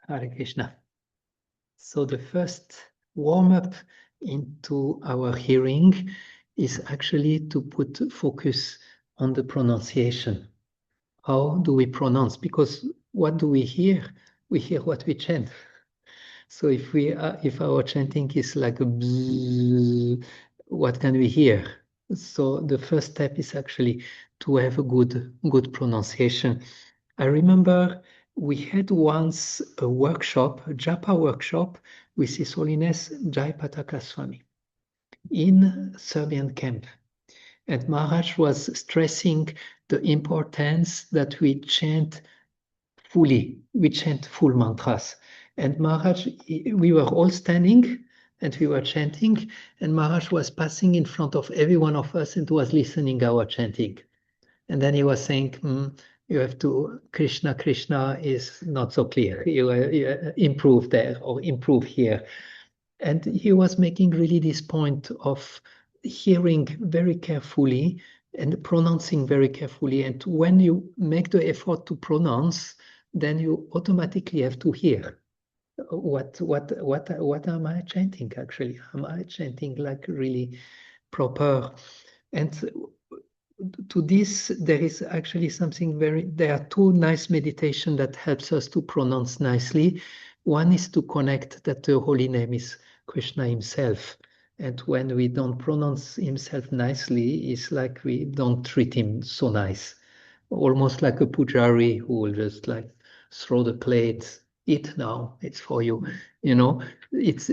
Hare Krishna. So the first warm-up into our hearing is actually to put focus on the pronunciation. How do we pronounce? Because what do we hear? We hear what we chant. So if our chanting is like a bzzz, what can we hear? So the first step is actually to have a good pronunciation. I remember we had once a workshop, a Japa workshop with His Holiness Jayapataka Swami in Serbian camp. And Maharaj was stressing the importance that we chant fully, we chant full mantras. And Maharaj, we were all standing and we were chanting, and Maharaj was passing in front of every one of us and was listening our chanting. And then he was saying, you have to, Krishna, Krishna is not so clear. You improve there or improve here. And he was making really this point of hearing very carefully and pronouncing very carefully. And when you make the effort to pronounce, then you automatically have to hear. What am I chanting actually? Am I chanting like really proper? And to this, there is actually something there are two nice meditation that helps us to pronounce nicely. One is to connect that the holy name is Krishna himself. And when we don't pronounce himself nicely, it's like we don't treat him so nice. Almost like a pujari who will just like throw the plate, eat now, it's for you. It's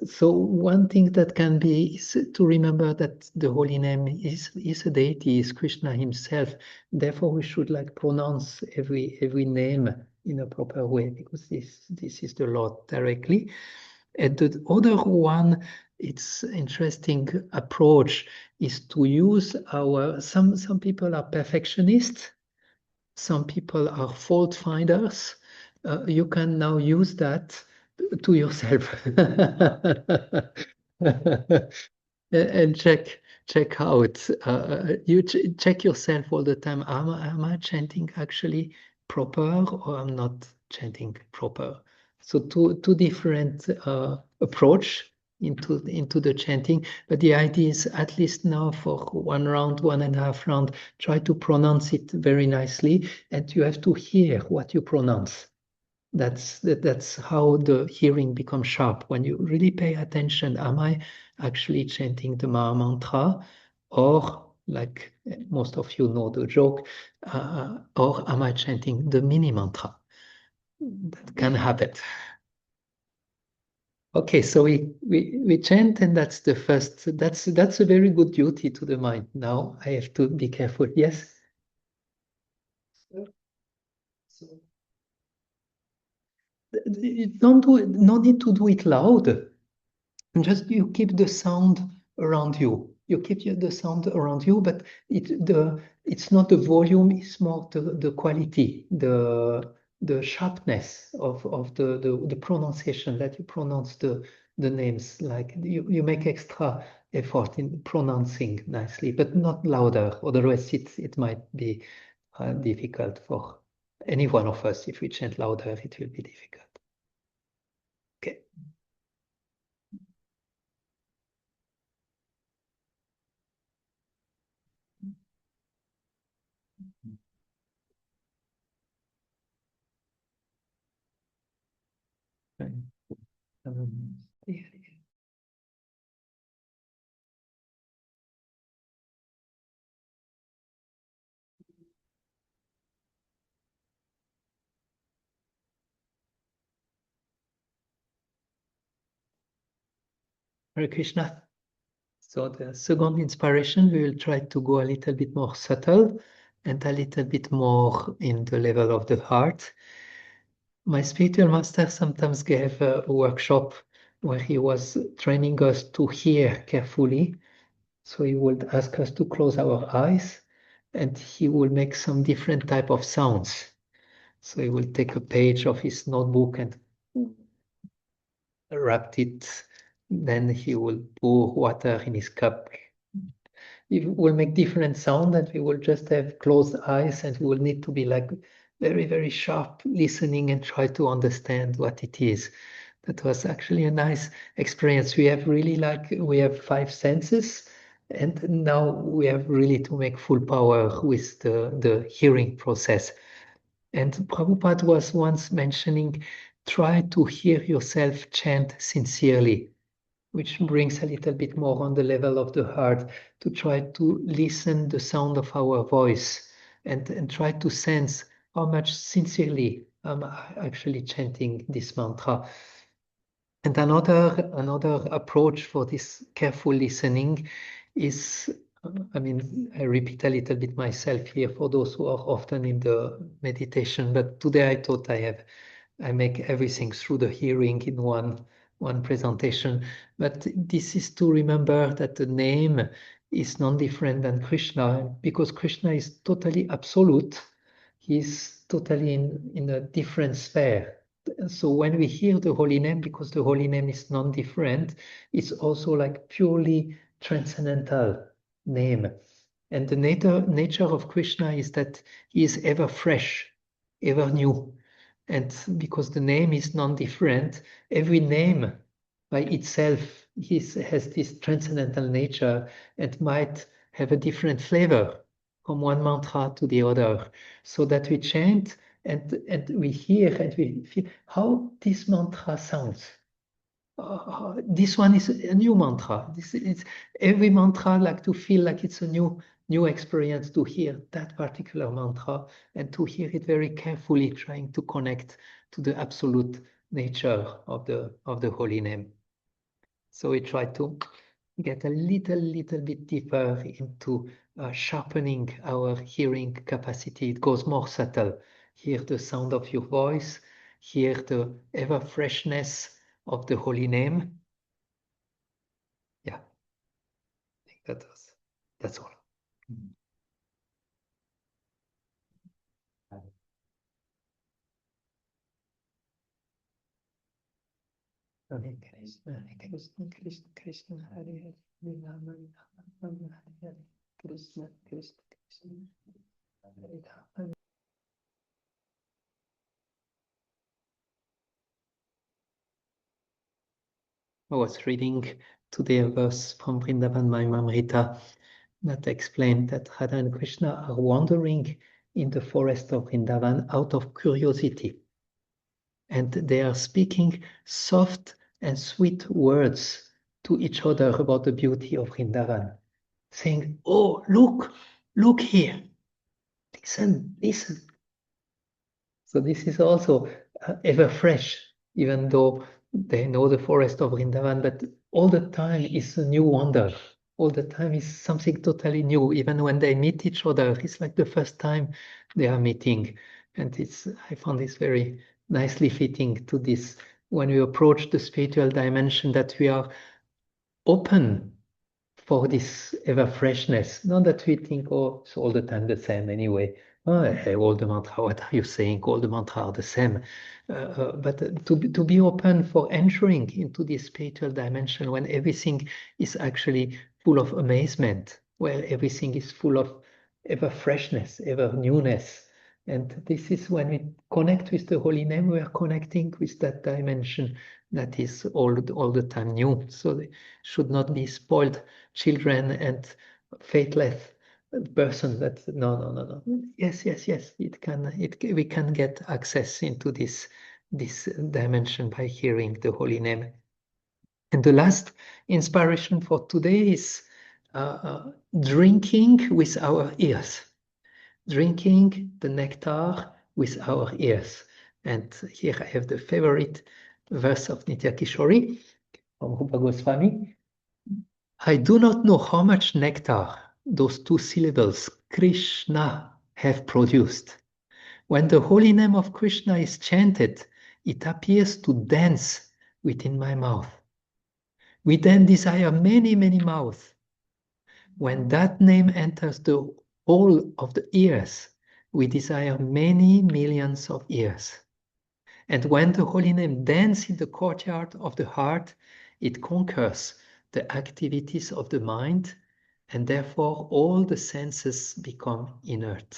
so one thing that can be is to remember that the holy name is a deity, is Krishna himself. Therefore, we should like pronounce every name in a proper way, because this is the Lord directly. And the other one, it's interesting approach is to use some people are perfectionists, some people are fault finders. You can now use that to yourself and check out. You check yourself all the time. Am I chanting actually proper or I'm not chanting proper? So two different approach into the chanting, but the idea is at least now for 1 round, 1.5 round, try to pronounce it very nicely, and you have to hear what you pronounce. That's how the hearing becomes sharp. When you really pay attention, am I actually chanting the Maha Mantra, or like most of you know the joke, or am I chanting the mini mantra? That can happen. Okay, so we chant, and that's the first. That's a very good duty to the mind. Now I have to be careful. Yes. So you don't do it, no need to do it loud. Just you keep the sound around you. You keep the sound around you, but it's not the volume, it's more the quality, the sharpness of the pronunciation, that you pronounce the names. Like you make extra effort in pronouncing nicely, but not louder. Otherwise, it might be difficult for any one of us. If we chant louder, it will be difficult. Okay. Yeah. Hare Krishna. So the second inspiration, we will try to go a little bit more subtle and a little bit more in the level of the heart. My spiritual master sometimes gave a workshop where he was training us to hear carefully. So he would ask us to close our eyes, and he will make some different type of sounds. So he will take a page of his notebook and wrapped it. Then he will pour water in his cup. It will make different sound, and we will just have closed eyes, and we will need to be like very, very sharp listening and try to understand what it is. That was actually a nice experience. We have really we have five senses, and now we have really to make full power with the hearing process. And Prabhupada was once mentioning, try to hear yourself chant sincerely, which brings a little bit more on the level of the heart, to try to listen the sound of our voice and try to sense how much sincerely I'm actually chanting this mantra. And another approach for this careful listening is, I mean, I repeat a little bit myself here for those who are often in the meditation, but today I thought I make everything through the hearing in one presentation. But this is to remember that the name is non-different than Krishna, because Krishna is totally absolute. He's totally in a different sphere. So when we hear the holy name, because the holy name is non-different, it's also like purely transcendental name. And the nature of Krishna is that he is ever fresh, ever new. And because the name is non-different, every name by itself has this transcendental nature and might have a different flavor from one mantra to the other, so that we chant and we hear and we feel how this mantra sounds. This one is a new mantra. This is every mantra, like to feel like it's a new experience to hear that particular mantra and to hear it very carefully, trying to connect to the absolute nature of the holy name. So we try to get a little bit deeper into sharpening our hearing capacity. It goes more subtle. Hear the sound of your voice, hear the ever freshness of the holy name. Yeah, I think that's all. Hare Krishna, Hare Krishna, Krishna Krishna, Hare Hare, Hare Rama, Rama Rama, Hare Hare, Krishna Krishna, Krishna Hare Rama. I was reading today a verse from Vrindavan Mamrita that explained that Radha and Krishna are wandering in the forest of Vrindavan out of curiosity. And they are speaking soft and sweet words to each other about the beauty of Vrindavan, saying, "Oh, look here, listen." So this is also ever fresh, even though they know the forest of Vrindavan, but all the time is a new wonder. All the time is something totally new. Even when they meet each other, it's like the first time they are meeting. And I found this very nicely fitting to this when we approach the spiritual dimension, that we are open for this ever freshness. Not that we think, oh, it's all the time the same anyway. Oh, hey, all the mantra, what are you saying? All the mantra are the same. But to be open for entering into this spiritual dimension when everything is actually full of amazement, where everything is full of ever freshness, ever newness. And this is when we connect with the holy name, we are connecting with that dimension that is all the time new. So they should not be spoiled children and faithless person. That no. Yes. We can get access into this dimension by hearing the holy name. And the last inspiration for today is drinking with our ears, drinking the nectar with our ears. And here I have the favorite verse of Nitya Kishori from Rupa Goswami. I do not know how much nectar those two syllables, Krishna, have produced. When the holy name of Krishna is chanted, it appears to dance within my mouth. We then desire many mouths. When that name enters the whole of the ears, we desire many millions of ears. And when the holy name dances in the courtyard of the heart, it conquers the activities of the mind, and therefore all the senses become inert.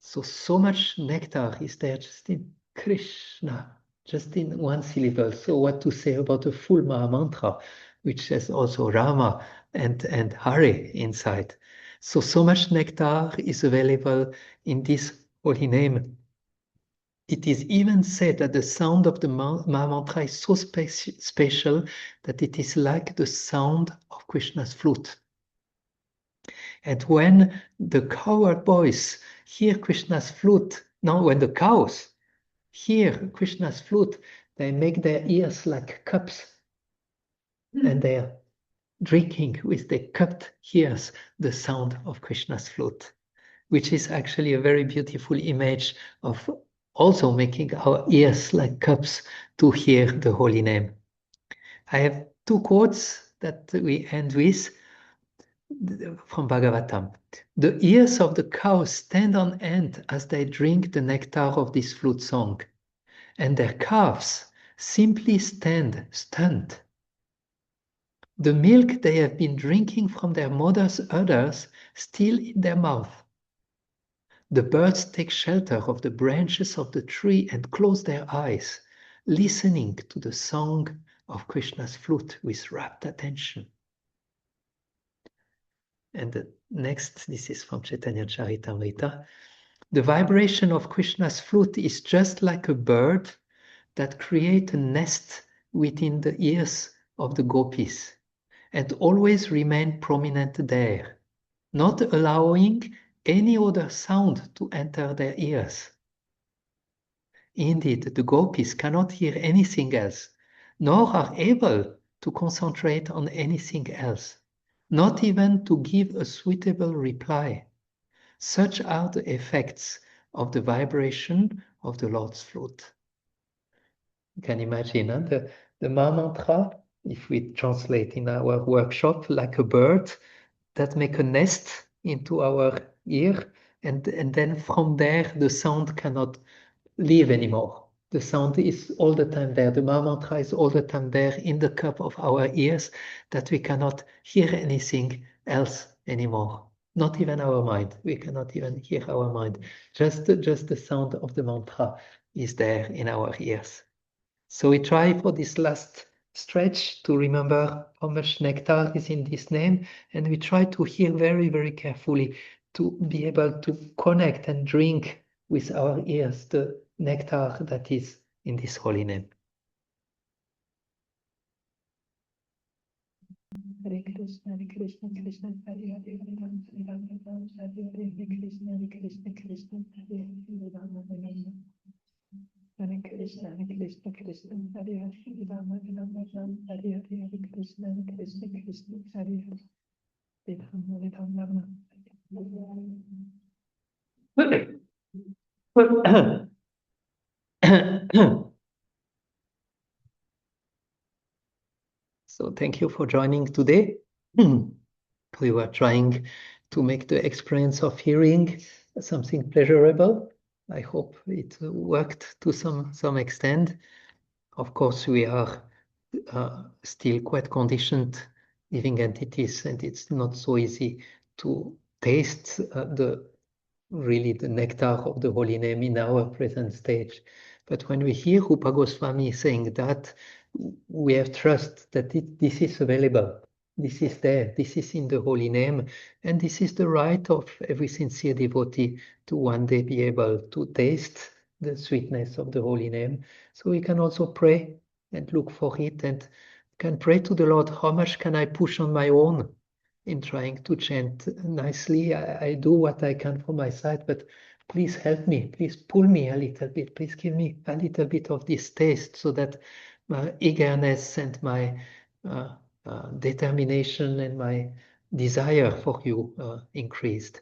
So much nectar is there just in Krishna, just in one syllable. So what to say about a full Maha Mantra, which has also Rama and Hare inside. So much nectar is available in this holy name. It is even said that the sound of the Maha Mantra is so special that it is like the sound of Krishna's flute. And when the cowherd boys hear Krishna's flute, now when the cows hear Krishna's flute, they make their ears like cups and they are drinking with their cupped ears the sound of Krishna's flute, which is actually a very beautiful image of also making our ears like cups to hear the holy name. I have two quotes that we end with from Bhagavatam. The ears of the cows stand on end as they drink the nectar of this flute song, and their calves simply stand stunned. The milk they have been drinking from their mother's udders still in their mouth. The birds take shelter of the branches of the tree and close their eyes, listening to the song of Krishna's flute with rapt attention. And the next, this is from Chaitanya Charitamrita. The vibration of Krishna's flute is just like a bird that creates a nest within the ears of the gopis and always remain prominent there, not allowing any other sound to enter their ears. Indeed, the gopis cannot hear anything else, nor are able to concentrate on anything else, not even to give a suitable reply. Such are the effects of the vibration of the Lord's flute. You can imagine the Maha Mantra, if we translate in our workshop, like a bird that make a nest into our ear, and then from there the sound cannot leave anymore. The sound is all the time there. The Maha Mantra is all the time there in the cup of our ears, that we cannot hear anything else anymore. Not even our mind. We cannot even hear our mind. Just the sound of the mantra is there in our ears. So we try for this last stretch to remember how much nectar is in this name, and we try to hear very, very carefully to be able to connect and drink with our ears the nectar that is in this holy name. Hare Krishna, Krishna, Hare Hare, Hare Ram, Hare Ram, Hare Krishna, Krishna, Hare Hare, Ram, Hare Ram. Hare Krishna, Hare Hare, Ram, Hare Hare, Hare Krishna, Hare Hare, Ram. So thank you for joining today. We were trying to make the experience of hearing something pleasurable. I hope it worked to some extent. Of course, we are still quite conditioned living entities, and it's not so easy to taste really the nectar of the holy name in our present stage. But when we hear Rupa Goswami saying that, we have trust that this is available. This is there. This is in the holy name. And this is the right of every sincere devotee to one day be able to taste the sweetness of the holy name. So we can also pray and look for it and can pray to the Lord, how much can I push on my own in trying to chant nicely? I do what I can from my side, but please help me. Please pull me a little bit. Please give me a little bit of this taste so that my eagerness and my determination and my desire for you increased.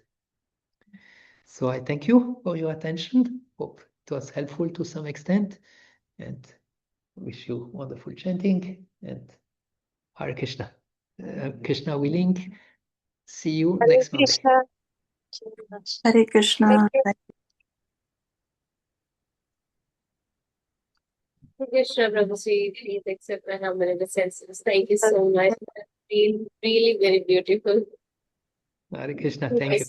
So I thank you for your attention. Hope it was helpful to some extent, and wish you wonderful chanting, and Hare Krishna. Krishna willing, see you Hare next Monday. Krishna. Hare Krishna. Krishna Prabhuji, please accept my humble obeisances. Thank you so much. It's been really very beautiful. Hare Krishna, thank you.